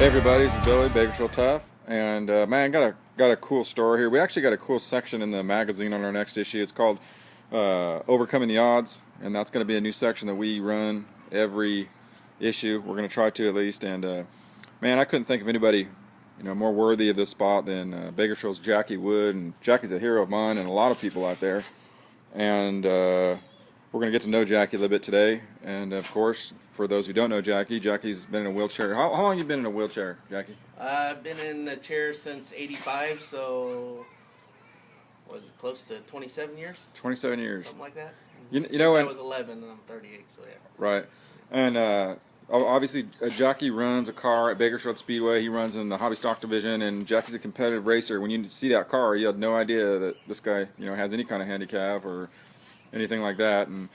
everybody, this is Billy, Bakersfield Tough, and man, got a cool story here. We actually got a cool section in the magazine on our next issue. It's called Overcoming the Odds, and that's going to be a new section that we run every issue. We're going to try to at least, and man, I couldn't think of anybody more worthy of this spot than Bakersfield's Jacky Wood, and Jacky's a hero of mine and a lot of people out there, and we're going to get to know Jacky a little bit today, and of course, for those who don't know Jacky, Jacky's been in a wheelchair. How long have you been in a wheelchair, Jacky? I've been in a chair since '85, so was it close to 27 years? 27 years. Something like that. You know, I was 11 and I'm 38, so yeah. Right. And obviously, Jacky runs a car at Bakersfield Speedway. He runs in the hobby stock division, and Jacky's a competitive racer. When you see that car, you had no idea that this guy, has any kind of handicap or anything like that. And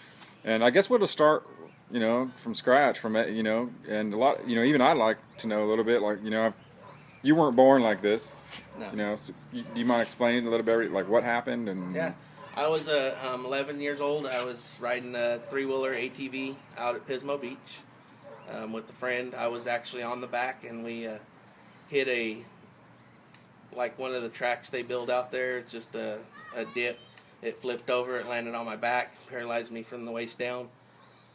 I guess we'll start, from scratch, and a lot, even I'd like to know a little bit, like, you weren't born like this. No. So do you mind explaining a little bit, like, what happened? And yeah. I was 11 years old. I was riding a three-wheeler ATV out at Pismo Beach with a friend. I was actually on the back, and we hit one of the tracks they build out there. It's just a dip. It flipped over. It landed on my back, paralyzed me from the waist down.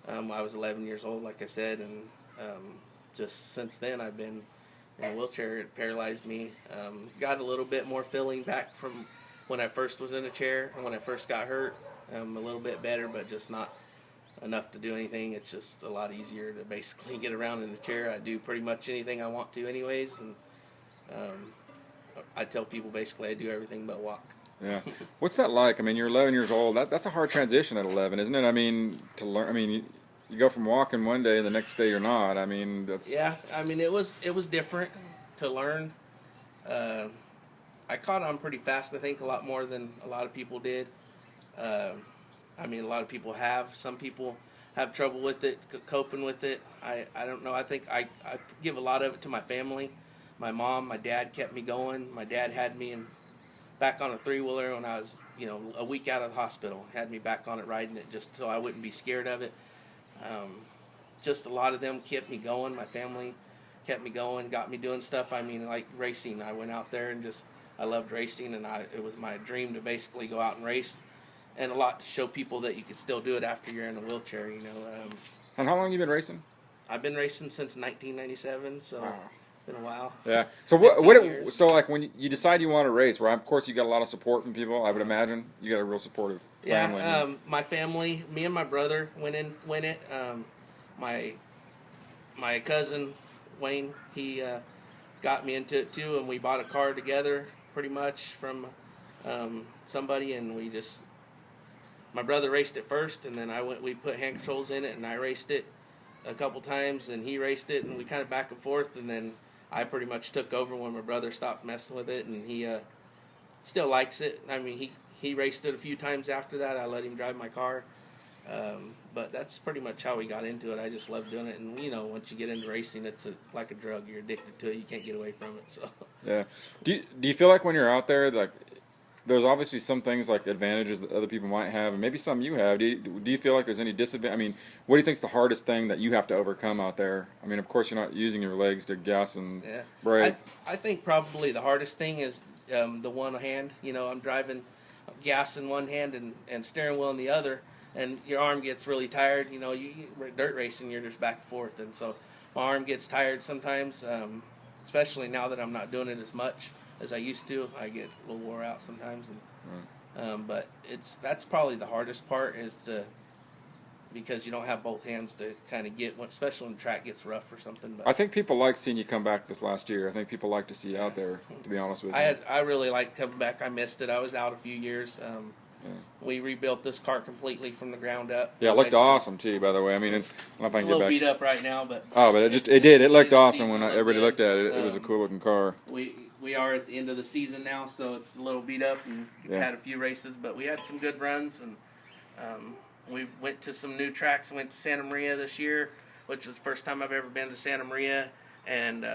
I was 11 years old, like I said, and just since then I've been in a wheelchair. It paralyzed me. Got a little bit more feeling back from when I first was in a chair and when I first got hurt. A little bit better, but just not enough to do anything. It's just a lot easier to basically get around in the chair. I do pretty much anything I want to anyways, and I tell people basically I do everything but walk. Yeah. What's that like? I mean, you're 11 years old. That's a hard transition at 11, isn't it? I mean, to learn. I mean, you go from walking one day and the next day you're not. I mean, that's. Yeah. I mean, it was different to learn. I caught on pretty fast. I think a lot more than a lot of people did. I mean, a lot of people have. Some people have trouble with it, coping with it. I don't know. I think I give a lot of it to my family. My mom, my dad kept me going. My dad had me back on a three-wheeler when I was, a week out of the hospital. Had me back on it, riding it, just so I wouldn't be scared of it. Just a lot of them kept me going. My family kept me going, got me doing stuff. I mean, like racing. I went out there and I loved racing, and it was my dream to basically go out and race, and a lot to show people that you could still do it after you're in a wheelchair, And how long have you been racing? I've been racing since 1997, so... Wow. Been a while. Yeah. So like when you decide you want to race, of course you got a lot of support from people. I would imagine you got a real supportive family. Yeah. My family, me and my brother went it. My cousin Wayne, he got me into it too, and we bought a car together pretty much from somebody, and my brother raced it first, and then we put hand controls in it, and I raced it a couple times, and he raced it, and we kind of back and forth, and then I pretty much took over when my brother stopped messing with it, and he still likes it. I mean, he raced it a few times after that. I let him drive my car, but that's pretty much how we got into it. I just love doing it, and once you get into racing, it's like a drug. You're addicted to it. You can't get away from it. So yeah. Do you feel like when you're out there, like there's obviously some things like advantages that other people might have, and maybe some you have. Do you feel like there's any disadvantage? I mean, what do you think's the hardest thing that you have to overcome out there? I mean, of course, you're not using your legs to gas and brake. I think probably the hardest thing is the one hand. I'm driving gas in one hand and steering wheel in the other, and your arm gets really tired. Dirt racing, you're just back and forth, and so my arm gets tired sometimes, especially now that I'm not doing it as much as I used to. I get a little wore out sometimes, but that's probably the hardest part because you don't have both hands to kind of get, especially when the track gets rough or something. But I think people like seeing you come back this last year. I think people like to see you out there, to be honest with you. I really liked coming back. I missed it. I was out a few years. We rebuilt this car completely from the ground up. Yeah, it looked awesome too, by the way. I mean, I don't know if I can get back. It's a little beat up right now, but it did. It looked awesome when everybody looked at it. It was a cool looking car. We are at the end of the season now, so it's a little beat up, and we've had a few races, but we had some good runs, and we went to some new tracks. We went to Santa Maria this year, which was the first time I've ever been to Santa Maria, and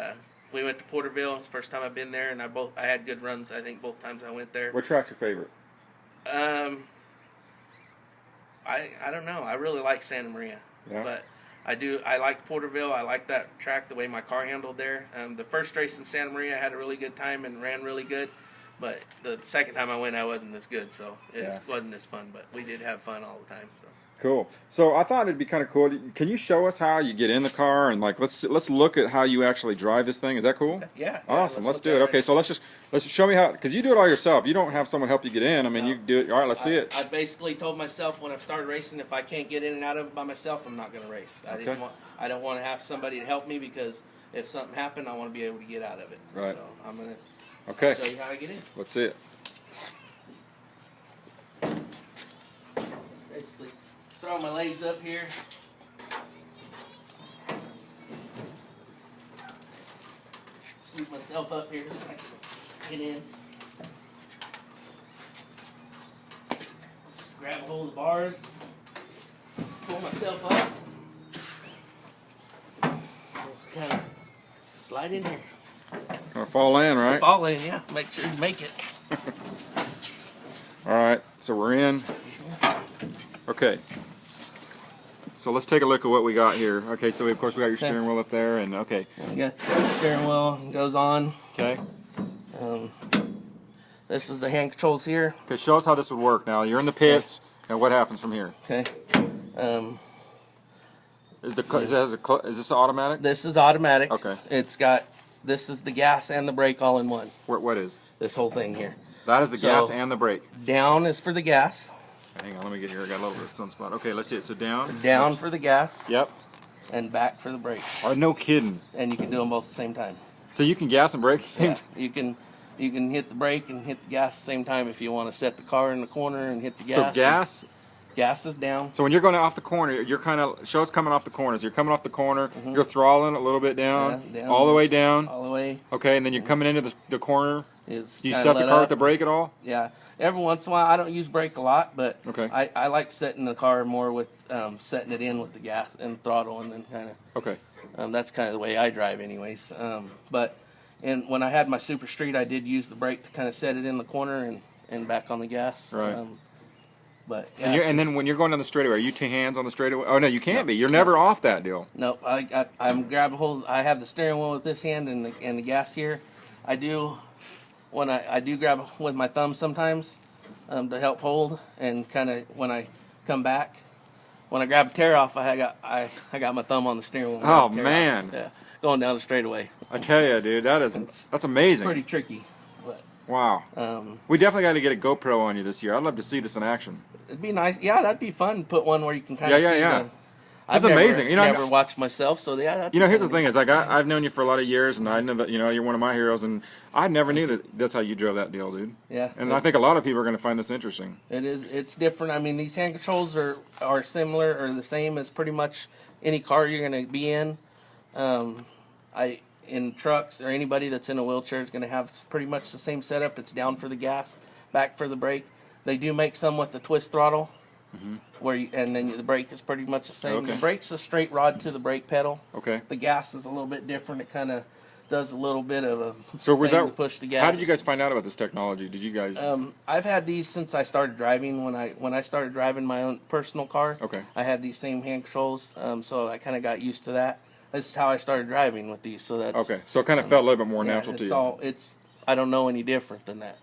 we went to Porterville. It's the first time I've been there, and I had good runs, I think, both times I went there. What track's your favorite? I don't know. I really like Santa Maria, but I like Porterville. I like that track, the way my car handled there. The first race in Santa Maria, I had a really good time and ran really good. But the second time I went, I wasn't as good, so it wasn't as fun. But we did have fun all the time. So. Cool. So I thought it'd be kind of cool. Can you show us how you get in the car and like let's look at how you actually drive this thing? Is that cool? Yeah. Awesome. Let's do it. Okay. So let's show me how, because you do it all yourself. You don't have someone help you get in. I mean, you do it. All right. Let's see it. I basically told myself when I started racing, if I can't get in and out of it by myself, I'm not going to race. I don't want to have somebody to help me, because if something happened, I want to be able to get out of it. Right. So I'm going to show you how I get in. Let's see it. Basically, throw my legs up here. Scoop myself up here so I can get in. Just grab a hold of the bars. Pull myself up. Just kind of slide in here. Gonna fall in, right? Fall in, yeah. Make sure you make it. All right. So we're in. Okay. So let's take a look at what we got here. Okay, so of course we got your steering wheel up there, and okay. You got the steering wheel, goes on. Okay. This is the hand controls here. Okay, show us how this would work now. You're in the pits, and what happens from here? Okay. Is this automatic? This is automatic. Okay. This is the gas and the brake all in one. What is? This whole thing here. That is the gas and the brake. Down is for the gas. Hang on, let me get here. I got a little bit of sunspot. Okay, let's see it. So down. Down for the gas. Yep. And back for the brake. Oh, no kidding. And you can do them both at the same time. So you can gas and brake at the same time? You can hit the brake and hit the gas at the same time if you want to set the car in the corner and hit the gas. So Gas is down. So when you're going off the corner, you're kind of, show us coming off the corners. You're coming off the corner, you're throttling a little bit down, all the way down. All the way. Okay, and then you're coming into the corner. Do you set the let car up. with the brake at all? Yeah. Every once in a while, I don't use brake a lot, but okay. I like setting the car more with setting it in with the gas and throttle, and then kind of. Okay. That's kind of the way I drive, anyways. But when I had my Super Street, I did use the brake to kind of set it in the corner and back on the gas. Right. But yeah, and then when you're going down the straightaway, are you two hands on the straightaway? Oh no, you can't be. You're never off that deal. Nope. I'm grabbing hold. I have the steering wheel with this hand and the gas here. I do. When I do grab with my thumb sometimes to help hold, and kind of when I come back, when I grab a tear off, I got my thumb on the steering wheel. Oh man! Yeah, going down the straightaway. I tell you, dude, that's amazing. Pretty tricky. But, wow. We definitely got to get a GoPro on you this year. I'd love to see this in action. It'd be nice. Yeah, that'd be fun. Put one where you can kind of see. Yeah. That's amazing. You know, I've never watched myself, so yeah. Here's the thing: is like I've known you for a lot of years, and I know that you're one of my heroes, and I never knew that's how you drove that deal, dude. Yeah. And I think a lot of people are going to find this interesting. It is. It's different. I mean, these hand controls are similar or the same as pretty much any car you're going to be in. In trucks or anybody that's in a wheelchair is going to have pretty much the same setup. It's down for the gas, back for the brake. They do make some with the twist throttle. Mm-hmm. And then the brake is pretty much the same. Okay. The brake's a straight rod to the brake pedal. Okay. The gas is a little bit different. It kind of does a little bit of a to push the gas. How did you guys find out about this technology? Did you guys? I've had these since I started driving. When I started driving my own personal car, okay. I had these same hand controls. So I kind of got used to that. This is how I started driving with these. So that's okay. So it kind of felt a little bit more natural to you. I don't know any different than that.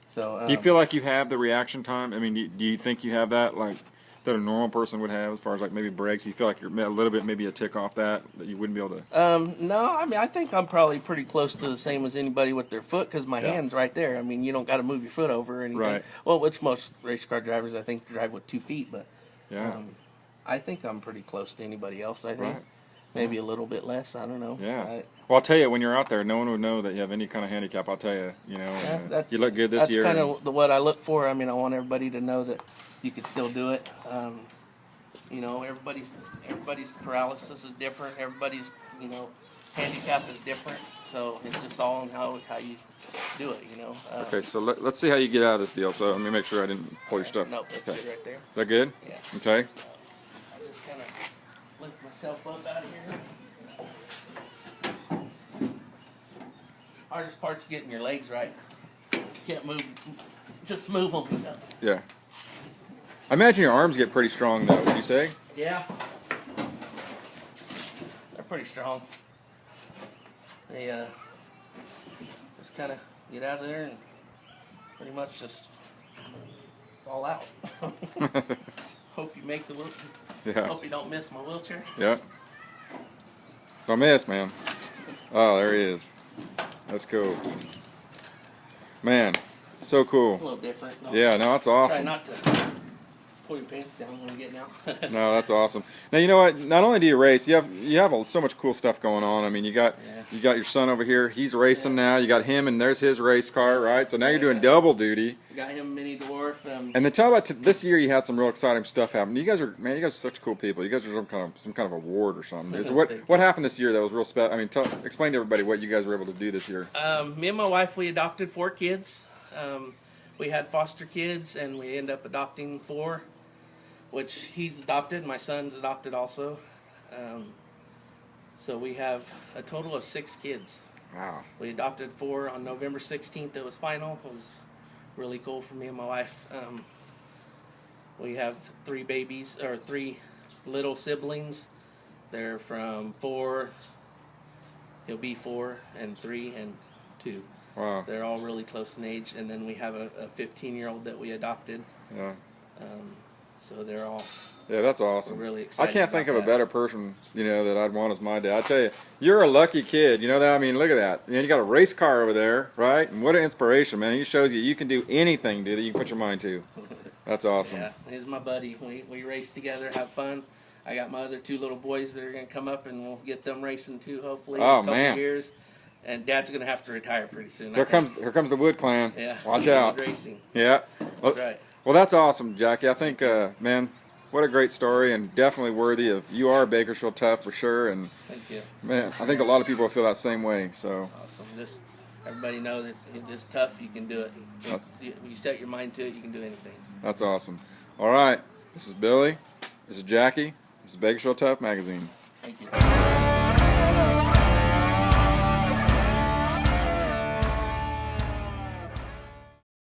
So do you feel like you have the reaction time? I mean, do you think you have that like that a normal person would have as far as like maybe brakes? You feel like you're a little bit maybe a tick off that you wouldn't be able to? No, I mean I think I'm probably pretty close to the same as anybody with their foot because my hand's right there. I mean you don't got to move your foot over or anything. Right. Well, which most race car drivers I think drive with 2 feet, but yeah, I think I'm pretty close to anybody else. I think. Right. Maybe a little bit less. I don't know. Yeah. Well, I'll tell you, when you're out there, no one would know that you have any kind of handicap. I'll tell you, you look good this year. That's kind of what I look for. I mean, I want everybody to know that you could still do it. Everybody's paralysis is different. Everybody's handicap is different. So it's just all on how you do it. Okay, so let's see how you get out of this deal. So let me make sure I didn't pull your stuff. Nope, that's good right there. Is that good? Yeah. Okay. I just kind of lift myself up out of here. Hardest part's getting your legs right. Can't move. Just move them. Yeah. I imagine your arms get pretty strong, though. Would you say? Yeah. pretty strong. They just kind of get out of there and pretty much just fall out. Hope you make the Yeah. Hope you don't miss my wheelchair. Yep. Don't miss, man. Oh, there he is. That's cool. Man, so A cool. little different. No, Yeah, no, that's Try awesome. not to pull your pants down when you're getting out. No, that's awesome. Now you know what? Not only do you race, you have so much cool stuff going on. I mean, you got your son over here. He's racing now. You got him, and there's his race car, right? So now you're doing double duty. We got him mini dwarf. And then tell about this year. You had some real exciting stuff happen. You guys are such cool people. You guys are some kind of award or something. What happened this year that was real special? I mean, explain to everybody what you guys were able to do this year. Me and my wife, we adopted 4 kids. We had foster kids, and we ended up adopting 4. Which he's adopted. My son's adopted also. So we have a total of 6 kids. Wow. We adopted 4 on November 16th. It was final. It was really cool for me and my wife. We have 3 babies, or 3 little siblings. They're from 4, he'll be 4, and 3, and 2. Wow. They're all really close in age. And then we have a 15-year-old that we adopted. Yeah. So they're all. Yeah, that's awesome. We're really excited. I can't think of about a better person, that I'd want as my dad. I tell you, you're a lucky kid. You know that? I mean, look at that. You got a race car over there, right? And what an inspiration, man. He shows you can do anything, dude, that you can put your mind to. That's awesome. Yeah, he's my buddy. We race together, have fun. I got my other 2 little boys that are going to come up, and we'll get them racing too, hopefully, in a couple years. And Dad's going to have to retire pretty soon. Here comes the Wood Clan. Yeah. Watch out. Racing. Yeah. That's right. Well, that's awesome, Jacky. I think, man, what a great story, and definitely worthy of. You are Bakersfield tough for sure, and thank you. Man, I think a lot of people feel that same way. So awesome. Just everybody know that you're just tough. You can do it. You set your mind to it. You can do anything. That's awesome. All right, this is Billy. This is Jacky. This is Bakersfield Tough Magazine. Thank you.